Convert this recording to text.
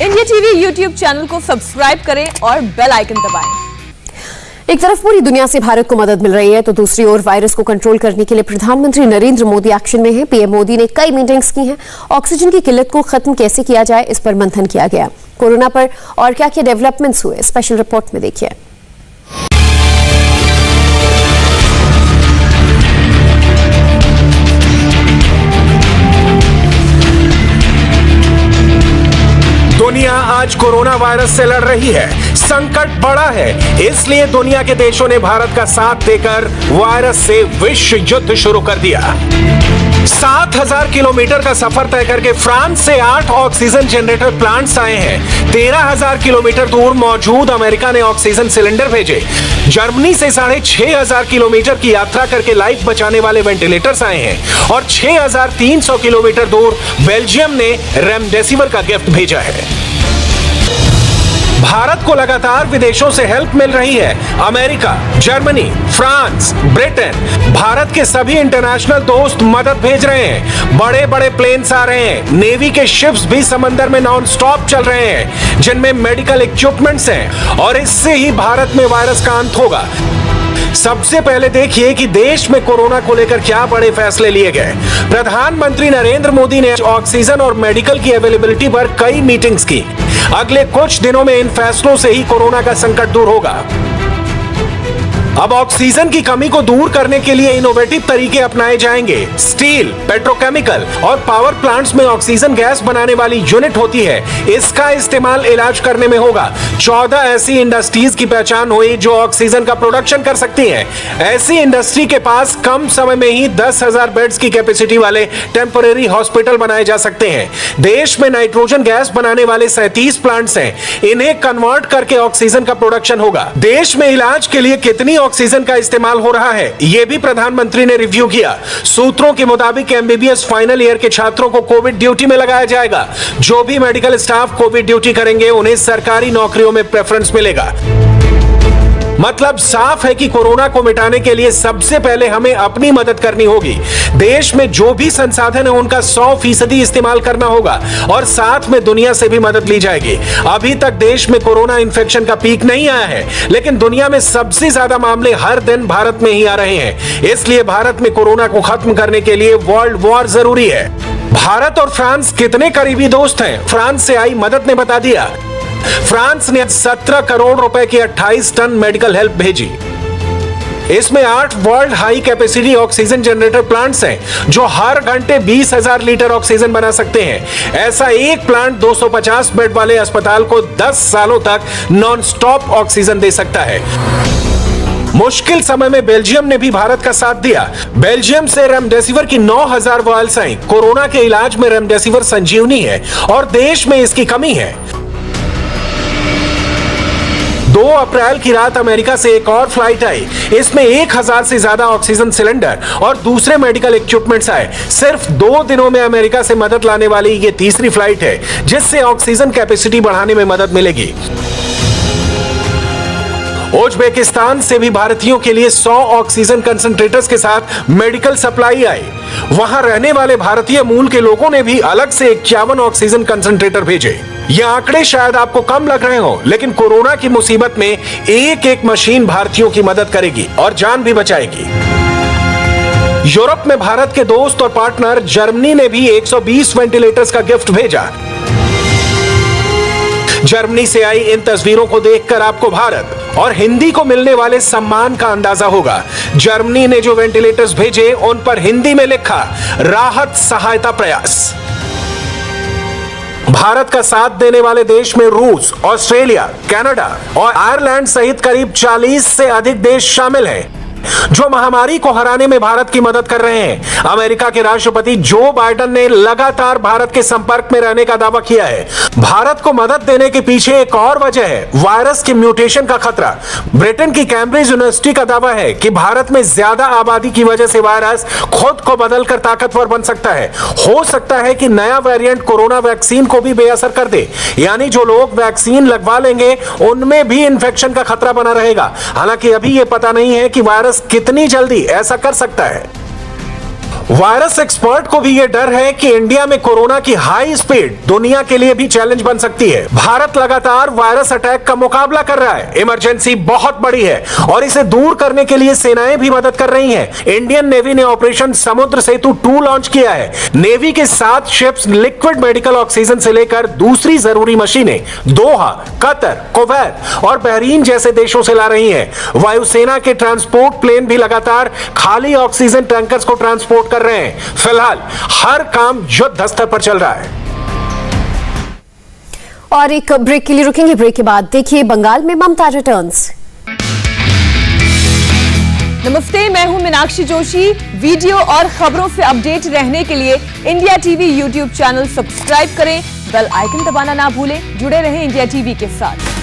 India TV YouTube channel को subscribe करें और बेल आइकन दबाएं। एक तरफ पूरी दुनिया से भारत को मदद मिल रही है तो दूसरी ओर वायरस को कंट्रोल करने के लिए प्रधानमंत्री नरेंद्र मोदी एक्शन में हैं। पीएम मोदी ने कई मीटिंग्स की हैं। ऑक्सीजन की किल्लत को खत्म कैसे किया जाए, इस पर मंथन किया गया। कोरोना पर और क्या क्या डेवलपमेंट्स हुए, स्पेशल रिपोर्ट में देखिए। दुनिया आज कोरोना वायरस से लड़ रही है। संकट बड़ा है, इसलिए दुनिया के देशों ने भारत का साथ देकर वायरस से विश्व युद्ध शुरू कर दिया। 7,000 किलोमीटर का सफर तय करके फ्रांस से 8 ऑक्सीजन जनरेटर प्लांट्स आए हैं। 13,000 किलोमीटर दूर मौजूद अमेरिका ने ऑक्सीजन सिलेंडर भेजे। जर्मनी से 6,500 किलोमीटर की यात्रा करके लाइफ बचाने वाले वेंटिलेटर्स आए हैं और 6,300 किलोमीटर दूर बेल्जियम ने रेमडेसिविर का गिफ्ट भेजा है। भारत को लगातार विदेशों से हेल्प मिल रही है। America, Germany, France, Britain, Bharat के सभी इंटरनेशनल दोस्त मदद भेज रहे हैं। बड़े बड़े प्लेन्स आ रहे हैं। नेवी के शिप्स भी समंदर में नॉन स्टॉप चल रहे हैं, जिनमें मेडिकल इक्विपमेंट्स हैं और इससे ही भारत में वायरस का अंत होगा। सबसे पहले देखिए कि देश में कोरोना को लेकर क्या बड़े फैसले लिए गए। प्रधानमंत्री नरेंद्र मोदी ने ऑक्सीजन और मेडिकल की अवेलेबिलिटी पर कई मीटिंग्स की। अगले कुछ दिनों में इन फैसलों से ही कोरोना का संकट दूर होगा। अब ऑक्सीजन की कमी को दूर करने के लिए इनोवेटिव तरीके अपनाए जाएंगे। स्टील, पेट्रोकेमिकल और पावर प्लांट्स में ऑक्सीजन गैस बनाने वाली यूनिट होती है, इसका इस्तेमाल इलाज करने में होगा। 14 ऐसी इंडस्ट्रीज की पहचान हुई जो ऑक्सीजन का प्रोडक्शन कर सकती हैं। ऐसी इंडस्ट्री के पास कम समय में ही 10,000 बेड्स की कैपेसिटी वाले टेम्परेरी हॉस्पिटल बनाए जा सकते हैं। देश में नाइट्रोजन गैस बनाने वाले 37 प्लांट्स हैं, इन्हें कन्वर्ट करके ऑक्सीजन का प्रोडक्शन होगा। देश में इलाज के लिए कितनी ऑक्सीजन का इस्तेमाल हो रहा है, यह भी प्रधानमंत्री ने रिव्यू किया। सूत्रों के मुताबिक एमबीबीएस फाइनल ईयर के छात्रों को कोविड ड्यूटी में लगाया जाएगा। जो भी मेडिकल स्टाफ कोविड ड्यूटी करेंगे उन्हें सरकारी नौकरियों में प्रेफरेंस मिलेगा। मतलब साफ है कि कोरोना को मिटाने के लिए सबसे पहले हमें अपनी मदद करनी होगी। देश में जो भी संसाधन है उनका 100% इस्तेमाल करना होगा और साथ में दुनिया से भी मदद ली जाएगी। अभी तक देश में कोरोना इन्फेक्शन का पीक नहीं आया है, लेकिन दुनिया में सबसे ज्यादा मामले हर दिन भारत में ही आ रहे हैं। इसलिए भारत में कोरोना को खत्म करने के लिए वर्ल्ड वॉर जरूरी है। भारत और फ्रांस कितने करीबी दोस्त हैं, फ्रांस से आई मदद ने बता दिया। फ्रांस ने 17 करोड़ रुपए की 28 टन मेडिकल हेल्प भेजी। इसमें 8 world high capacity oxygen generator plants हैं जो हर घंटे 20,000 लीटर ऑक्सीजन बना सकते हैं। ऐसा एक प्लांट 250 बेड वाले अस्पताल को 10 सालों तक नॉन स्टॉप ऑक्सीजन दे सकता है। मुश्किल समय में बेल्जियम ने भी भारत का साथ दिया। बेल्जियम से रेमडेसिविर की 9,000 वायल्स आई। कोरोना के इलाज में रेमडेसिविर संजीवनी है और देश में इसकी कमी है। 2 अप्रैल की रात अमेरिका से एक और फ्लाइट आई। इसमें 1,000 से ज्यादा ऑक्सीजन सिलेंडर और दूसरे मेडिकल इक्विपमेंट्स आए। सिर्फ 2 दिनों में अमेरिका से मदद लाने वाली ये तीसरी फ्लाइट है, जिससे ऑक्सीजन कैपेसिटी बढ़ाने में मदद मिलेगी। उज्बेकिस्तान से भी भारतीयों के लिए 100 ऑक्सीजन कंसंट्रेटर्स के साथ मेडिकल सप्लाई आई। वहां रहने वाले भारतीय मूल के लोगों ने भी अलग से 51 ऑक्सीजन कंसंट्रेटर भेजे। ये आंकड़े शायद आपको कम लग रहे हो, लेकिन कोरोना की मुसीबत में एक एक मशीन भारतीयों की मदद करेगी और जान भी बचाएगी। यूरोप में भारत के दोस्त और पार्टनर जर्मनी ने भी 120 वेंटिलेटर्स का गिफ्ट भेजा। जर्मनी से आई इन तस्वीरों को देखकर आपको भारत और हिंदी को मिलने वाले सम्मान का अंदाजा होगा। जर्मनी ने जो वेंटिलेटर्स भेजे उन पर हिंदी में लिखा राहत सहायता प्रयास। भारत का साथ देने वाले देश में रूस, ऑस्ट्रेलिया, कनाडा और आयरलैंड सहित करीब 40 से अधिक देश शामिल हैं जो महामारी को हराने में भारत की मदद कर रहे हैं। अमेरिका के राष्ट्रपति जो बाइडेन ने लगातार भारत के संपर्क में रहने का दावा किया है। भारत को मदद देने के पीछे एक और वजह है वायरस के म्यूटेशन का खतरा। ब्रिटेन की कैम्ब्रिज यूनिवर्सिटी का दावा है कि भारत में ज्यादा आबादी की वजह से वायरस खुद को बदलकर ताकतवर बन सकता है। हो सकता है कि नया वेरिएंट कोरोना वैक्सीन को भी बेअसर कर दे, यानी जो लोग वैक्सीन लगवा लेंगे उनमें भी इंफेक्शन का खतरा बना रहेगा। हालांकि अभी यह पता नहीं है कि वायरस कितनी जल्दी ऐसा कर सकता है। वायरस एक्सपर्ट को भी ये डर है कि इंडिया में कोरोना की हाई स्पीड दुनिया के लिए भी चैलेंज बन सकती है। भारत लगातार वायरस अटैक का मुकाबला कर रहा है। इमरजेंसी बहुत बड़ी है और इसे दूर करने के लिए सेनाएं भी मदद कर रही हैं। इंडियन नेवी ने ऑपरेशन समुद्र सेतु 2 लॉन्च किया है। नेवी के 7 शिप्स लिक्विड मेडिकल ऑक्सीजन से लेकर दूसरी जरूरी मशीनें दोहा, कतर, कुवैत और बहरीन जैसे देशों से ला रही हैं। वायुसेना के ट्रांसपोर्ट प्लेन भी लगातार खाली ऑक्सीजन टैंकर्स को ट्रांसपोर्ट कर रहे हैं। फिलहाल हर काम युद्ध स्तर पर चल रहा है। और एक ब्रेक के लिए रुकेंगे। ब्रेक के बाद देखिए बंगाल में ममता रिटर्न्स। नमस्ते, मैं हूं मीनाक्षी जोशी। वीडियो और खबरों से अपडेट रहने के लिए India TV YouTube channel subscribe करें, बेल आइकन दबाना ना भूलें। जुड़े रहें इंडिया टीवी के साथ।